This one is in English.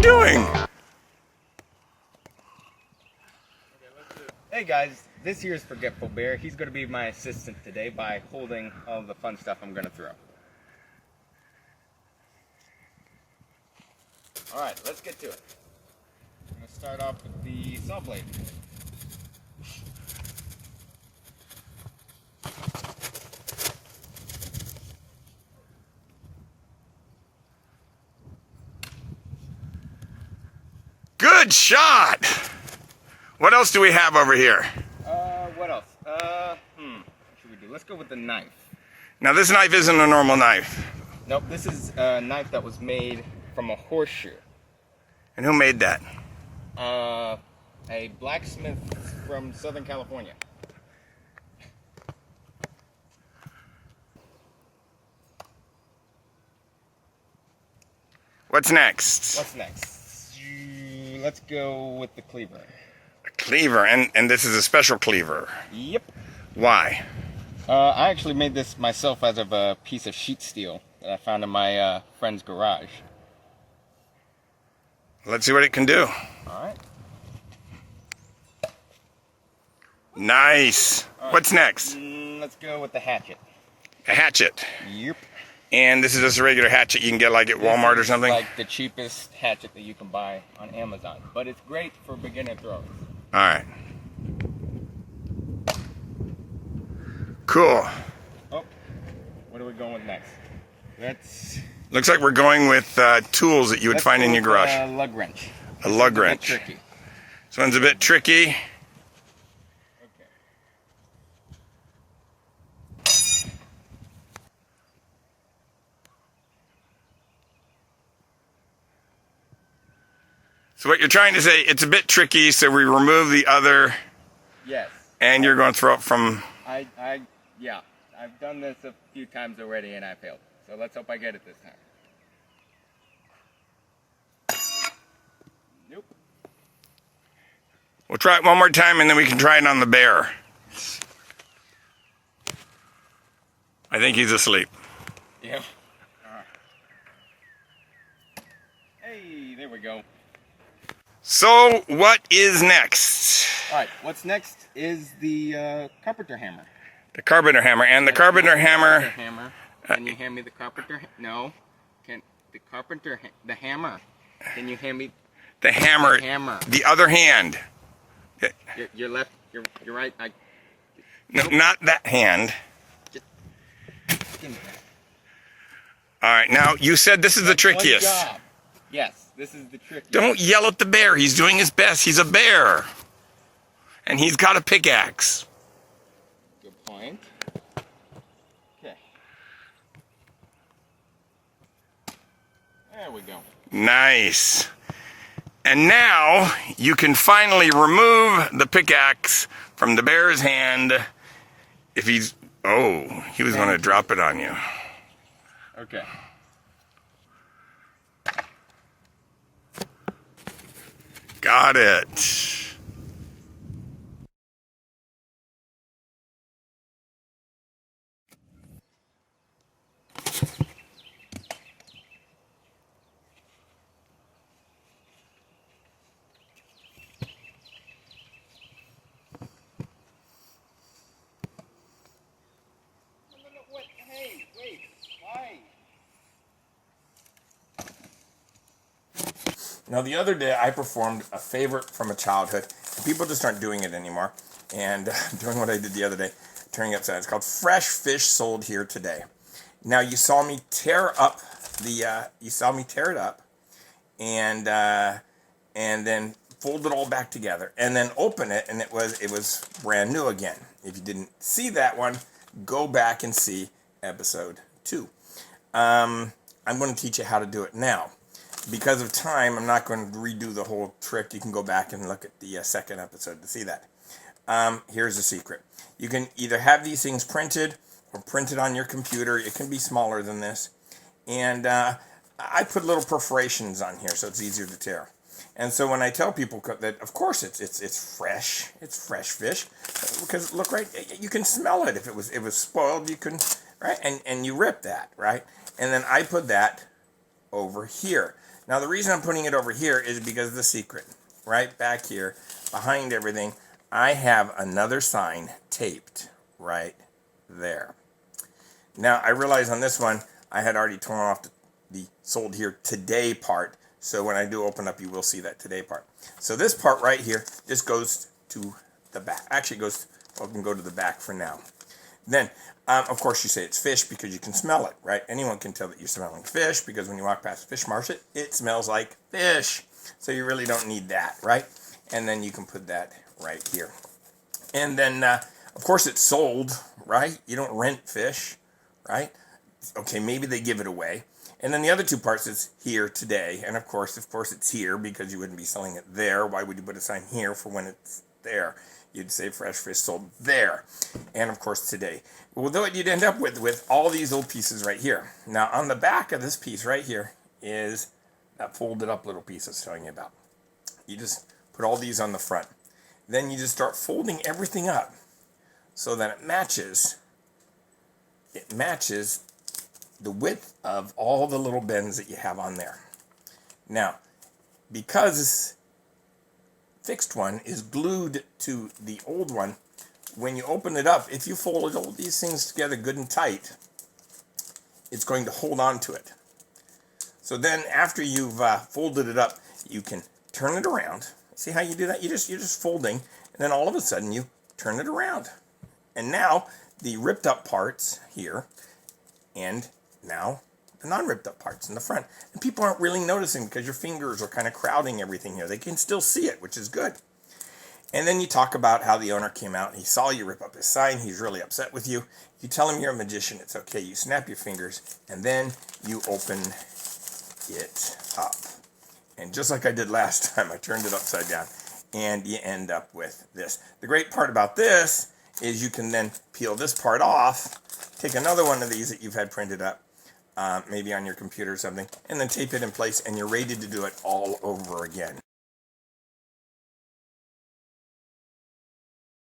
doing? Hey guys, this here is Forgetful Bear. He's going to be my assistant today by holding all the fun stuff I'm going to throw. Alright, let's get to it. I'm going to start off with the saw blade. Good shot! What else do we have over here? What else? What should we do? Let's go with the knife. Now this knife isn't a normal knife. Nope, this is a knife that was made from a horseshoe. And who made that? A blacksmith from Southern California. What's next? What's next? Let's go with the cleaver. A cleaver, and this is a special cleaver. Yep. Why? I actually made this myself out of a piece of sheet steel that I found in my friend's garage. Let's see what it can do. Alright. Nice. All right. What's next? Let's go with the hatchet. A hatchet. Yep. And this is just a regular hatchet you can get like at Walmart or something? Like the cheapest hatchet that you can buy on Amazon. But it's great for beginner throwers. Alright. Cool. Oh, what are we going with next? Looks like we're going with tools that you would find in your garage. A lug wrench. A lug wrench. Tricky. This one's a bit tricky. Okay. So what you're trying to say, it's a bit tricky, so we remove the other. Yes. And you're going to throw it from. Yeah. I've done this a few times already and I failed. So let's hope I get it this time. Nope. We'll try it one more time and then we can try it on the bear. I think he's asleep. Yeah. Alright. Hey, there we go. So, what is next? Alright, what's next is the carpenter hammer. The carpenter hammer. And the carpenter hammer... Can you hand me the carpenter? No. The hammer. Can you hand me the hammer? The hammer. The other hand. Your left. You're right. No, not that hand. Just give me that. All right. Now you said this is the trickiest. One job. Yes, this is the trickiest. Don't yell at the bear. He's doing his best. He's a bear, and he's got a pickaxe. Good point. Okay. There we go. Nice. And now you can finally remove the pickaxe from the bear's hand if he's... Oh, he was going to drop it on you. Okay. Got it. Hey, wait. Why? Now, the other day, I performed a favorite from a childhood. People just aren't doing it anymore. And doing what I did the other day, turning upside. It's called Fresh Fish Sold Here Today. Now, you saw me tear up it up, and then fold it all back together, and then open it, and it was brand new again. If you didn't see that one, go back and see episode 2. I'm going to teach you how to do it now. Because of time, I'm not going to redo the whole trick. You can go back and look at the second episode to see that. Here's the secret. You can either have these things printed or printed on your computer. It can be smaller than this. And I put little perforations on here so it's easier to tear. And so when I tell people that, of course, it's fresh fish, because look, right, you can smell it. If it was spoiled, you can, right, and you rip that, right, and then I put that over here. Now the reason I'm putting it over here is because of the secret. Right back here, behind everything, I have another sign taped right there. Now I realize on this one, I had already torn off the sold here today part. So when I do open up, you will see that today part. So this part right here just goes to the back. Actually, we can go to the back for now. Then, of course, you say it's fish because you can smell it, right? Anyone can tell that you're smelling fish because when you walk past a fish market, it smells like fish. So you really don't need that, right? And then you can put that right here. And then, of course, it's sold, right? You don't rent fish, right? Okay, maybe they give it away. And then the other two parts is here today. And of course, it's here because you wouldn't be selling it there. Why would you put a sign here for when it's there? You'd say fresh fish sold there. And of course today. Well, what you'd end up with all these little pieces right here. Now on the back of this piece right here is that folded up little piece I was telling you about. You just put all these on the front. Then you just start folding everything up so that it matches the width of all the little bends that you have on there. Now, because this fixed one is glued to the old one, when you open it up, if you fold all these things together good and tight, it's going to hold on to it. So then after you've folded it up, you can turn it around. See how you do that? You're just folding, and then all of a sudden you turn it around. And now the ripped up parts here, and now the non-ripped up parts in the front. And people aren't really noticing because your fingers are kind of crowding everything here. They can still see it, which is good. And then you talk about how the owner came out and he saw you rip up his sign. He's really upset with you. You tell him you're a magician. It's okay. You snap your fingers and then you open it up. And just like I did last time, I turned it upside down and you end up with this. The great part about this is you can then peel this part off, take another one of these that you've had printed up, maybe on your computer or something, and then tape it in place and you're ready to do it all over again.